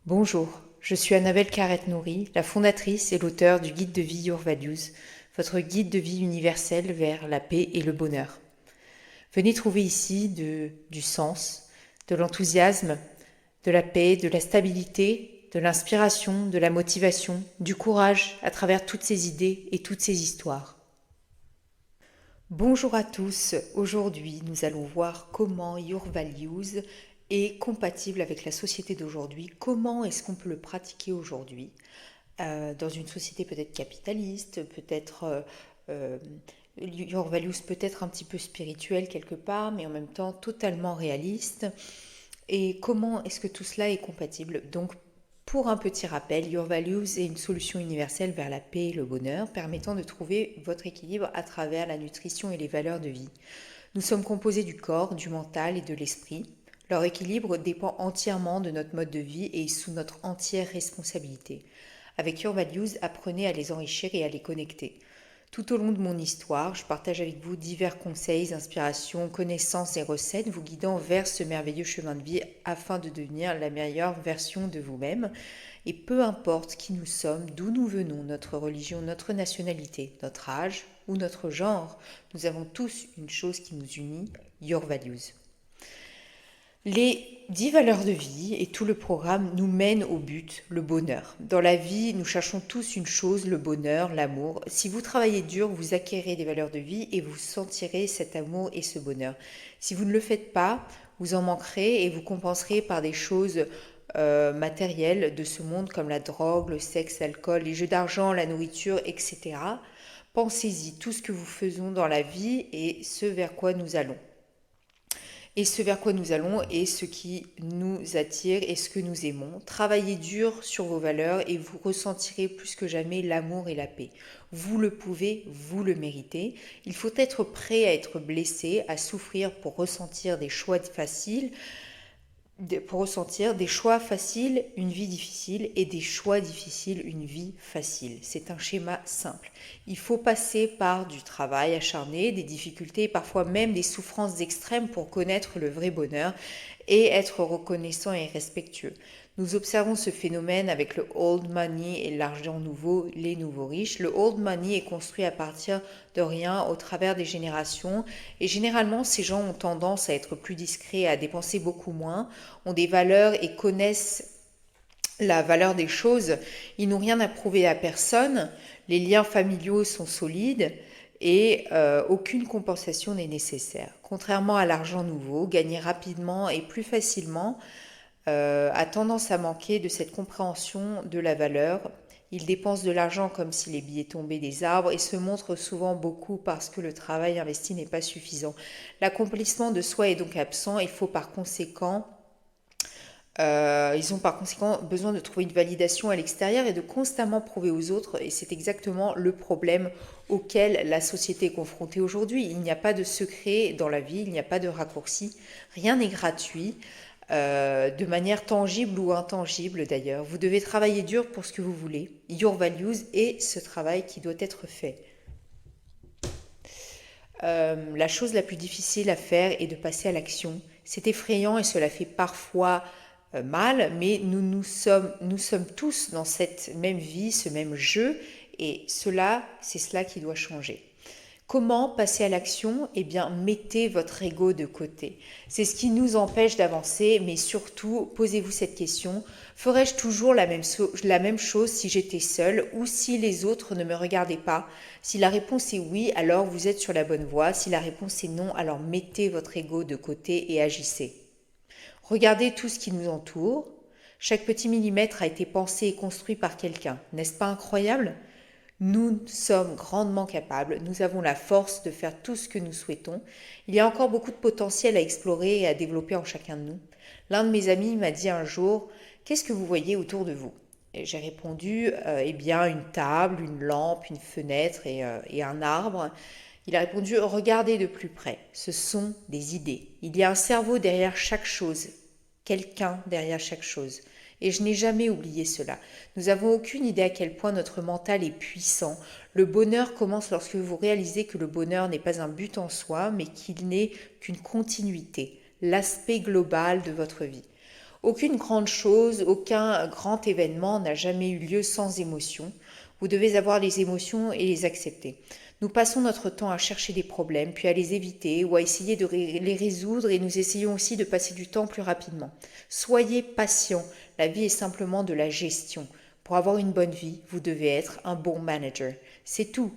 Bonjour, je suis Annabelle Carrette-Nourry, la fondatrice et l'auteure du guide de vie Your Values, votre guide de vie universel vers la paix et le bonheur. Venez trouver ici du sens, de l'enthousiasme, de la paix, de la stabilité, de l'inspiration, de la motivation, du courage à travers toutes ces idées et toutes ces histoires. Bonjour à tous, aujourd'hui nous allons voir comment Your Values est compatible avec la société d'aujourd'hui, comment est-ce qu'on peut le pratiquer aujourd'hui dans une société peut-être capitaliste, peut-être Your Values peut-être un petit peu spirituel quelque part, mais en même temps totalement réaliste. Et comment est-ce que tout cela est compatible? Donc, pour un petit rappel, Your Values est une solution universelle vers la paix et le bonheur, permettant de trouver votre équilibre à travers la nutrition et les valeurs de vie. Nous sommes composés du corps, du mental et de l'esprit. Leur équilibre dépend entièrement de notre mode de vie et est sous notre entière responsabilité. Avec Your Values, apprenez à les enrichir et à les connecter. Tout au long de mon histoire, je partage avec vous divers conseils, inspirations, connaissances et recettes vous guidant vers ce merveilleux chemin de vie afin de devenir la meilleure version de vous-même. Et peu importe qui nous sommes, d'où nous venons, notre religion, notre nationalité, notre âge ou notre genre, nous avons tous une chose qui nous unit, Your Values. Les 10 valeurs de vie et tout le programme nous mènent au but, le bonheur. Dans la vie, nous cherchons tous une chose, le bonheur, l'amour. Si vous travaillez dur, vous acquérez des valeurs de vie et vous sentirez cet amour et ce bonheur. Si vous ne le faites pas, vous en manquerez et vous compenserez par des choses matérielles de ce monde comme la drogue, le sexe, l'alcool, les jeux d'argent, la nourriture, etc. Pensez-y, tout ce que nous faisons dans la vie et ce vers quoi nous allons. Et ce vers quoi nous allons est ce qui nous attire et ce que nous aimons. Travaillez dur sur vos valeurs et vous ressentirez plus que jamais l'amour et la paix. Vous le pouvez, vous le méritez. Il faut être prêt à être blessé, à souffrir pour ressentir des choix faciles, une vie difficile et des choix difficiles, une vie facile. C'est un schéma simple. Il faut passer par du travail acharné, des difficultés, parfois même des souffrances extrêmes pour connaître le vrai bonheur et être reconnaissant et respectueux. Nous observons ce phénomène avec le old money et l'argent nouveau, les nouveaux riches. Le old money est construit à partir de rien au travers des générations et généralement ces gens ont tendance à être plus discrets, à dépenser beaucoup moins, ont des valeurs et connaissent la valeur des choses. Ils n'ont rien à prouver à personne, les liens familiaux sont solides et aucune compensation n'est nécessaire. Contrairement à l'argent nouveau, gagner rapidement et plus facilement a tendance à manquer de cette compréhension de la valeur. Il dépense de l'argent comme si les billets tombaient des arbres et se montre souvent beaucoup parce que le travail investi n'est pas suffisant. L'accomplissement de soi est donc absent. Ils ont par conséquent besoin de trouver une validation à l'extérieur et de constamment prouver aux autres. Et c'est exactement le problème auquel la société est confrontée aujourd'hui. Il n'y a pas de secret dans la vie, il n'y a pas de raccourci, rien n'est gratuit. De manière tangible ou intangible d'ailleurs. Vous devez travailler dur pour ce que vous voulez. Your Values est ce travail qui doit être fait. La chose la plus difficile à faire est de passer à l'action. C'est effrayant et cela fait parfois mal, mais nous sommes tous dans cette même vie, ce même jeu, et c'est cela qui doit changer. Comment passer à l'action? Eh bien, mettez votre ego de côté. C'est ce qui nous empêche d'avancer, mais surtout, posez-vous cette question. Ferais-je toujours la même chose si j'étais seule ou si les autres ne me regardaient pas? Si la réponse est oui, alors vous êtes sur la bonne voie. Si la réponse est non, alors mettez votre ego de côté et agissez. Regardez tout ce qui nous entoure. Chaque petit millimètre a été pensé et construit par quelqu'un. N'est-ce pas incroyable? Nous sommes grandement capables, nous avons la force de faire tout ce que nous souhaitons. Il y a encore beaucoup de potentiel à explorer et à développer en chacun de nous. L'un de mes amis m'a dit un jour, qu'est-ce que vous voyez autour de vous? Et j'ai répondu, eh bien une table, une lampe, une fenêtre et un arbre. Il a répondu, regardez de plus près, ce sont des idées. Il y a un cerveau derrière chaque chose, quelqu'un derrière chaque chose. Et je n'ai jamais oublié cela. Nous n'avons aucune idée à quel point notre mental est puissant. Le bonheur commence lorsque vous réalisez que le bonheur n'est pas un but en soi, mais qu'il n'est qu'une continuité, l'aspect global de votre vie. Aucune grande chose, aucun grand événement n'a jamais eu lieu sans émotion. Vous devez avoir les émotions et les accepter. Nous passons notre temps à chercher des problèmes, puis à les éviter ou à essayer de les résoudre et nous essayons aussi de passer du temps plus rapidement. Soyez patient, la vie est simplement de la gestion. Pour avoir une bonne vie, vous devez être un bon manager. C'est tout.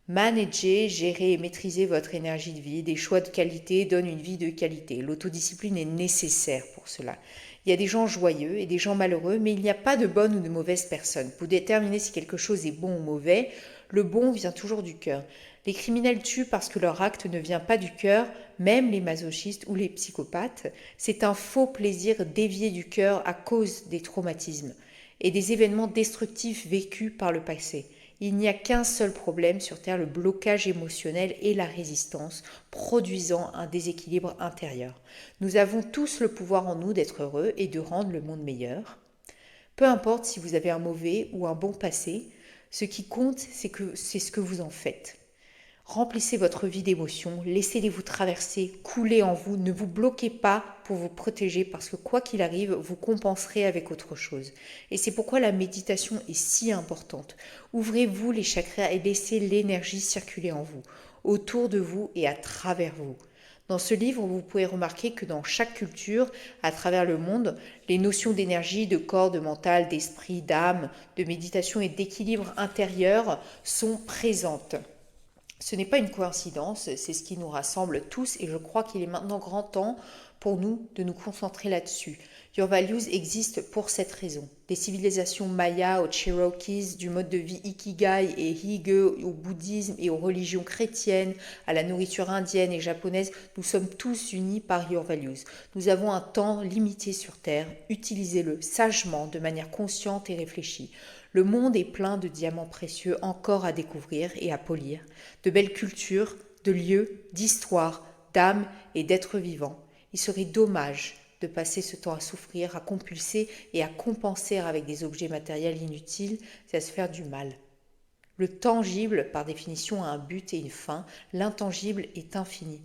Manager, gérer et maîtriser votre énergie de vie, des choix de qualité donnent une vie de qualité. L'autodiscipline est nécessaire pour cela. Il y a des gens joyeux et des gens malheureux, mais il n'y a pas de bonnes ou de mauvaises personnes. Pour déterminer si quelque chose est bon ou mauvais, le bon vient toujours du cœur. Les criminels tuent parce que leur acte ne vient pas du cœur, même les masochistes ou les psychopathes. C'est un faux plaisir dévié du cœur à cause des traumatismes et des événements destructifs vécus par le passé. Il n'y a qu'un seul problème sur Terre, le blocage émotionnel et la résistance, produisant un déséquilibre intérieur. Nous avons tous le pouvoir en nous d'être heureux et de rendre le monde meilleur. Peu importe si vous avez un mauvais ou un bon passé, ce qui compte, c'est ce que vous en faites. Remplissez votre vie d'émotions, laissez-les vous traverser, couler en vous, ne vous bloquez pas pour vous protéger parce que quoi qu'il arrive, vous compenserez avec autre chose. Et c'est pourquoi la méditation est si importante. Ouvrez-vous les chakras et laissez l'énergie circuler en vous, autour de vous et à travers vous. Dans ce livre, vous pouvez remarquer que dans chaque culture, à travers le monde, les notions d'énergie, de corps, de mental, d'esprit, d'âme, de méditation et d'équilibre intérieur sont présentes. Ce n'est pas une coïncidence, c'est ce qui nous rassemble tous et je crois qu'il est maintenant grand temps pour nous de nous concentrer là-dessus. Your Values existe pour cette raison. Des civilisations mayas aux Cherokees, du mode de vie Ikigai et Hige au bouddhisme et aux religions chrétiennes, à la nourriture indienne et japonaise, nous sommes tous unis par Your Values. Nous avons un temps limité sur Terre, utilisez-le sagement, de manière consciente et réfléchie. Le monde est plein de diamants précieux encore à découvrir et à polir, de belles cultures, de lieux, d'histoires, d'âmes et d'êtres vivants. Il serait dommage de passer ce temps à souffrir, à compulser et à compenser avec des objets matériels inutiles et à se faire du mal. Le tangible, par définition, a un but et une fin, l'intangible est infini.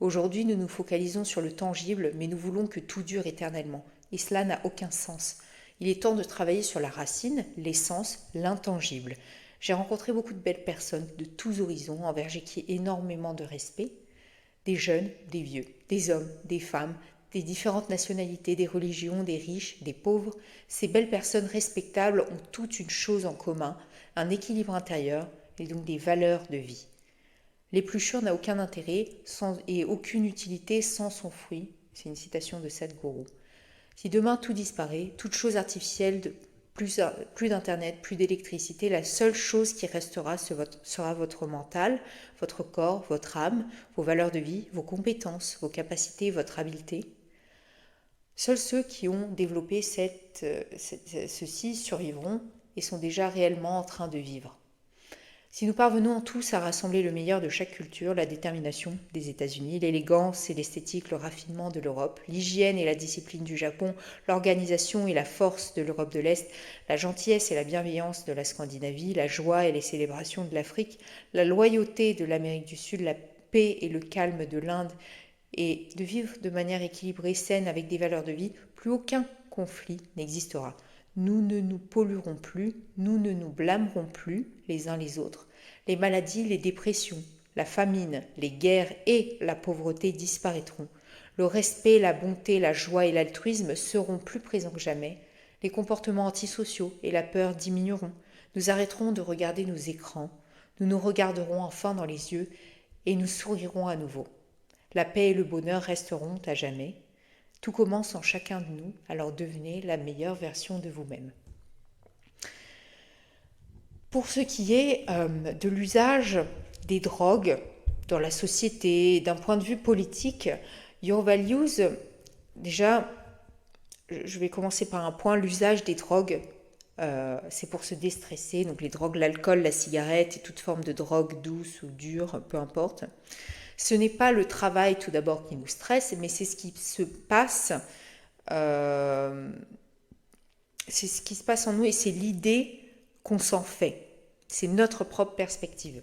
Aujourd'hui, nous nous focalisons sur le tangible, mais nous voulons que tout dure éternellement, et cela n'a aucun sens. Il est temps de travailler sur la racine, l'essence, l'intangible. J'ai rencontré beaucoup de belles personnes de tous horizons, envers qui énormément de respect. Des jeunes, des vieux, des hommes, des femmes, des différentes nationalités, des religions, des riches, des pauvres. Ces belles personnes respectables ont toutes une chose en commun, un équilibre intérieur et donc des valeurs de vie. L'épluchure n'a aucun intérêt et aucune utilité sans son fruit. C'est une citation de Sadhguru. Si demain tout disparaît, toute chose artificielle, plus d'internet, plus d'électricité, la seule chose qui restera sera votre mental, votre corps, votre âme, vos valeurs de vie, vos compétences, vos capacités, votre habileté. Seuls ceux qui ont développé ceci survivront et sont déjà réellement en train de vivre. Si nous parvenons tous à rassembler le meilleur de chaque culture, la détermination des États-Unis, l'élégance et l'esthétique, le raffinement de l'Europe, l'hygiène et la discipline du Japon, l'organisation et la force de l'Europe de l'Est, la gentillesse et la bienveillance de la Scandinavie, la joie et les célébrations de l'Afrique, la loyauté de l'Amérique du Sud, la paix et le calme de l'Inde, et de vivre de manière équilibrée, saine, avec des valeurs de vie, plus aucun conflit n'existera. Nous ne nous polluerons plus, nous ne nous blâmerons plus les uns les autres. Les maladies, les dépressions, la famine, les guerres et la pauvreté disparaîtront. Le respect, la bonté, la joie et l'altruisme seront plus présents que jamais. Les comportements antisociaux et la peur diminueront. Nous arrêterons de regarder nos écrans. Nous nous regarderons enfin dans les yeux et nous sourirons à nouveau. La paix et le bonheur resteront à jamais. Tout commence en chacun de nous, alors devenez la meilleure version de vous-même. Pour ce qui est de l'usage des drogues dans la société, d'un point de vue politique, Your Values, déjà, je vais commencer par un point, l'usage des drogues, c'est pour se déstresser, donc les drogues, l'alcool, la cigarette et toute forme de drogue douce ou dure, peu importe. Ce n'est pas le travail tout d'abord qui nous stresse, mais c'est ce qui se passe, c'est ce qui se passe en nous et c'est l'idée qu'on s'en fait. C'est notre propre perspective.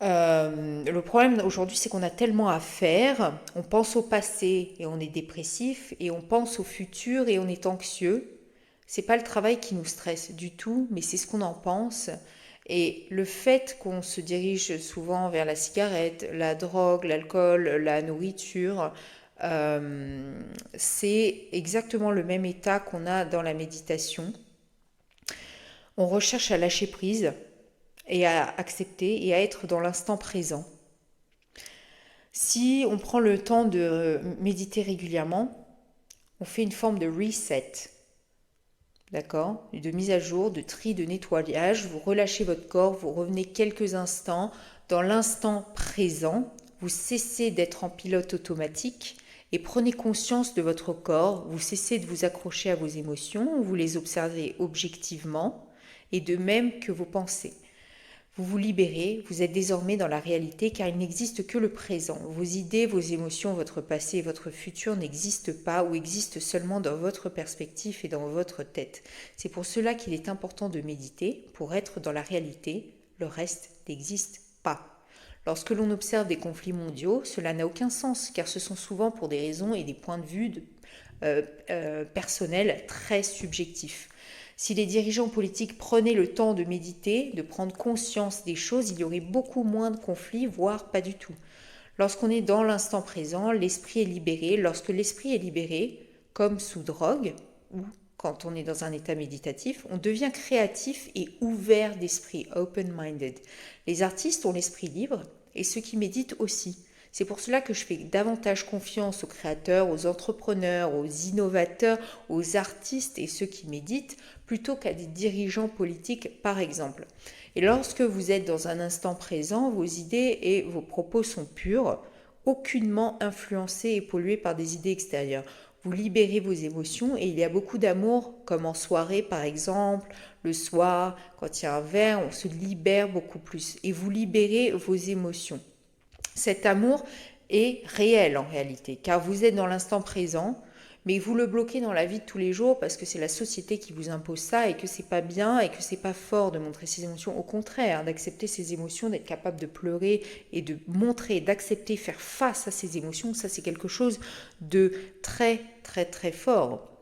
Le problème aujourd'hui, c'est qu'on a tellement à faire. On pense au passé et on est dépressif, et on pense au futur et on est anxieux. C'est pas le travail qui nous stresse du tout, mais c'est ce qu'on en pense. Et le fait qu'on se dirige souvent vers la cigarette, la drogue, l'alcool, la nourriture, euh, c'est exactement le même état qu'on a dans la méditation. On recherche à lâcher prise et à accepter et à être dans l'instant présent. Si on prend le temps de méditer régulièrement, on fait une forme de reset, d'accord? De mise à jour, de tri, de nettoyage. Vous relâchez votre corps, vous revenez quelques instants dans l'instant présent. Vous cessez d'être en pilote automatique et prenez conscience de votre corps. Vous cessez de vous accrocher à vos émotions, vous les observez objectivement et de même que vos pensées. Vous vous libérez, vous êtes désormais dans la réalité car il n'existe que le présent. Vos idées, vos émotions, votre passé et votre futur n'existent pas ou existent seulement dans votre perspective et dans votre tête. C'est pour cela qu'il est important de méditer pour être dans la réalité. Le reste n'existe pas. Lorsque l'on observe des conflits mondiaux, cela n'a aucun sens car ce sont souvent pour des raisons et des points de vue personnels très subjectifs. Si les dirigeants politiques prenaient le temps de méditer, de prendre conscience des choses, il y aurait beaucoup moins de conflits, voire pas du tout. Lorsqu'on est dans l'instant présent, l'esprit est libéré. Lorsque l'esprit est libéré, comme sous drogue, ou quand on est dans un état méditatif, on devient créatif et ouvert d'esprit, open-minded. Les artistes ont l'esprit libre et ceux qui méditent aussi. C'est pour cela que je fais davantage confiance aux créateurs, aux entrepreneurs, aux innovateurs, aux artistes et ceux qui méditent, plutôt qu'à des dirigeants politiques, par exemple. Et lorsque vous êtes dans un instant présent, vos idées et vos propos sont purs, aucunement influencés et pollués par des idées extérieures. Vous libérez vos émotions et il y a beaucoup d'amour, comme en soirée par exemple, le soir, quand il y a un verre, on se libère beaucoup plus. Et vous libérez vos émotions. Cet amour est réel en réalité, car vous êtes dans l'instant présent, mais vous le bloquez dans la vie de tous les jours parce que c'est la société qui vous impose ça et que c'est pas bien et que c'est pas fort de montrer ses émotions. Au contraire, d'accepter ses émotions, d'être capable de pleurer et de montrer, d'accepter, faire face à ses émotions, ça c'est quelque chose de très très très fort.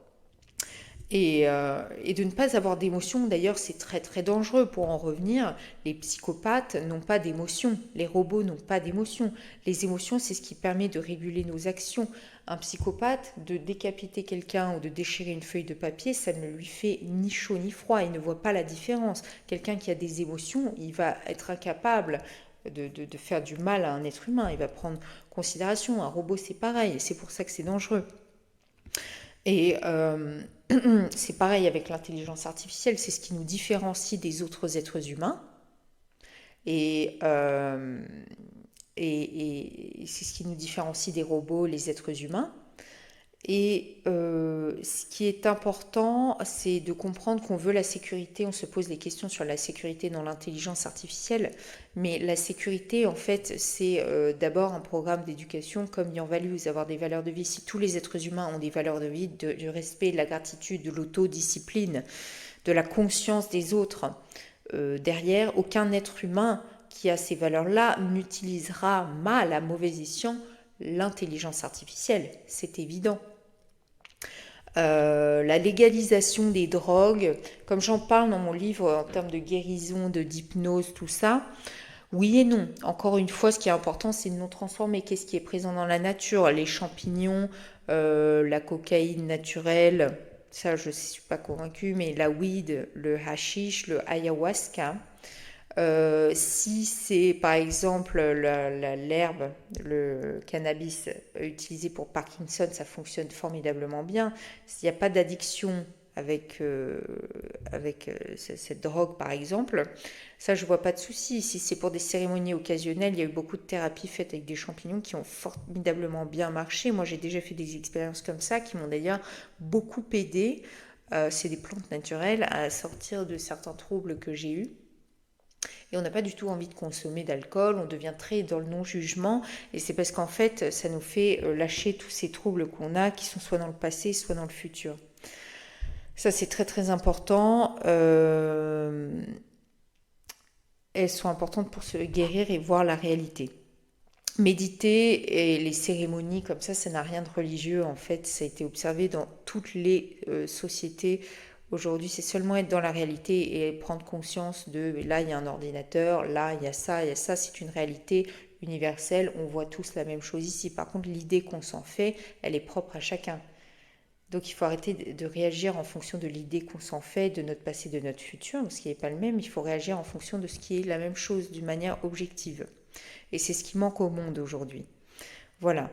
Et de ne pas avoir d'émotions, d'ailleurs, c'est très très dangereux. Pour en revenir, les psychopathes n'ont pas d'émotions, les robots n'ont pas d'émotions. Les émotions, c'est ce qui permet de réguler nos actions. Un psychopathe, de décapiter quelqu'un ou de déchirer une feuille de papier, ça ne lui fait ni chaud ni froid, il ne voit pas la différence. Quelqu'un qui a des émotions, il va être incapable de faire du mal à un être humain, il va prendre considération. Un robot, c'est pareil, c'est pour ça que c'est dangereux. Et c'est pareil avec l'intelligence artificielle, c'est ce qui nous différencie des autres êtres humains. Et, euh, et c'est ce qui nous différencie des robots, les êtres humains. Et ce qui est important, c'est de comprendre qu'on veut la sécurité. On se pose des questions sur la sécurité dans l'intelligence artificielle. Mais la sécurité, en fait, c'est d'abord un programme d'éducation comme Young Values, avoir des valeurs de vie. Si tous les êtres humains ont des valeurs de vie, du respect, de la gratitude, de l'autodiscipline, de la conscience des autres, derrière, aucun être humain qui a ces valeurs-là n'utilisera mal, à mauvais escient, l'intelligence artificielle. C'est évident. La légalisation des drogues, comme j'en parle dans mon livre en termes de guérison, d'hypnose, tout ça, oui et non. Encore une fois, ce qui est important, c'est de non transformer. Qu'est-ce qui est présent dans la nature? Les champignons, la cocaïne naturelle, ça je ne suis pas convaincue, mais la weed, le hashish, le ayahuasca. Si c'est par exemple l'herbe, le cannabis utilisé pour Parkinson, ça fonctionne formidablement bien. S'il n'y a pas d'addiction avec cette drogue par exemple, ça je vois pas de souci. Si c'est pour des cérémonies occasionnelles, il y a eu beaucoup de thérapies faites avec des champignons qui ont formidablement bien marché. Moi j'ai déjà fait des expériences comme ça qui m'ont d'ailleurs beaucoup aidé. C'est des plantes naturelles à sortir de certains troubles que j'ai eus. Et on n'a pas du tout envie de consommer d'alcool, on devient très dans le non-jugement, et c'est parce qu'en fait, ça nous fait lâcher tous ces troubles qu'on a, qui sont soit dans le passé, soit dans le futur. Ça, c'est très très important. elles sont importantes pour se guérir et voir la réalité. Méditer et les cérémonies comme ça n'a rien de religieux. En fait, ça a été observé dans toutes les sociétés. Aujourd'hui, c'est seulement être dans la réalité et prendre conscience de là, il y a un ordinateur, là, il y a ça, il y a ça. C'est une réalité universelle. On voit tous la même chose ici. Par contre, l'idée qu'on s'en fait, elle est propre à chacun. Donc, il faut arrêter de réagir en fonction de l'idée qu'on s'en fait, de notre passé, de notre futur, ce qui n'est pas le même. Il faut réagir en fonction de ce qui est la même chose, d'une manière objective. Et c'est ce qui manque au monde aujourd'hui. Voilà.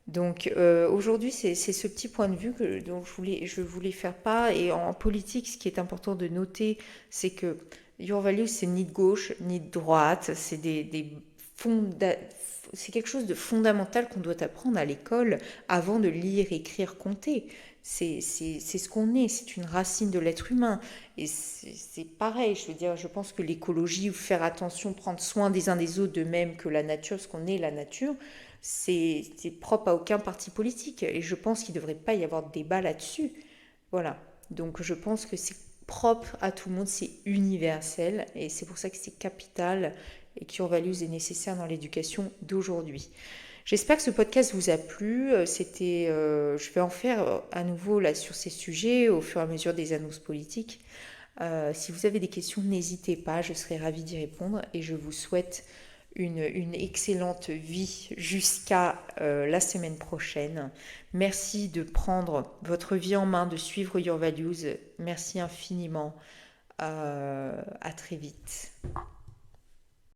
Donc aujourd'hui, c'est ce petit point de vue dont je voulais faire part. Et en politique, ce qui est important de noter, c'est que Your Values, c'est ni de gauche ni de droite. C'est quelque chose de fondamental qu'on doit apprendre à l'école avant de lire, écrire, compter. C'est ce qu'on est, c'est une racine de l'être humain. Et c'est pareil, je veux dire, je pense que l'écologie, ou faire attention, prendre soin des uns des autres, de même que la nature, ce qu'on est la nature, c'est propre à aucun parti politique. Et je pense qu'il ne devrait pas y avoir de débat là-dessus. Voilà. Donc je pense que c'est propre à tout le monde, c'est universel. Et c'est pour ça que c'est capital et que Your Values est nécessaire dans l'éducation d'aujourd'hui. J'espère que ce podcast vous a plu. Je vais en faire à nouveau là sur ces sujets au fur et à mesure des annonces politiques. Si vous avez des questions, n'hésitez pas, je serai ravie d'y répondre et je vous souhaite une excellente vie jusqu'à la semaine prochaine. Merci de prendre votre vie en main, de suivre Your Values. Merci infiniment. À très vite.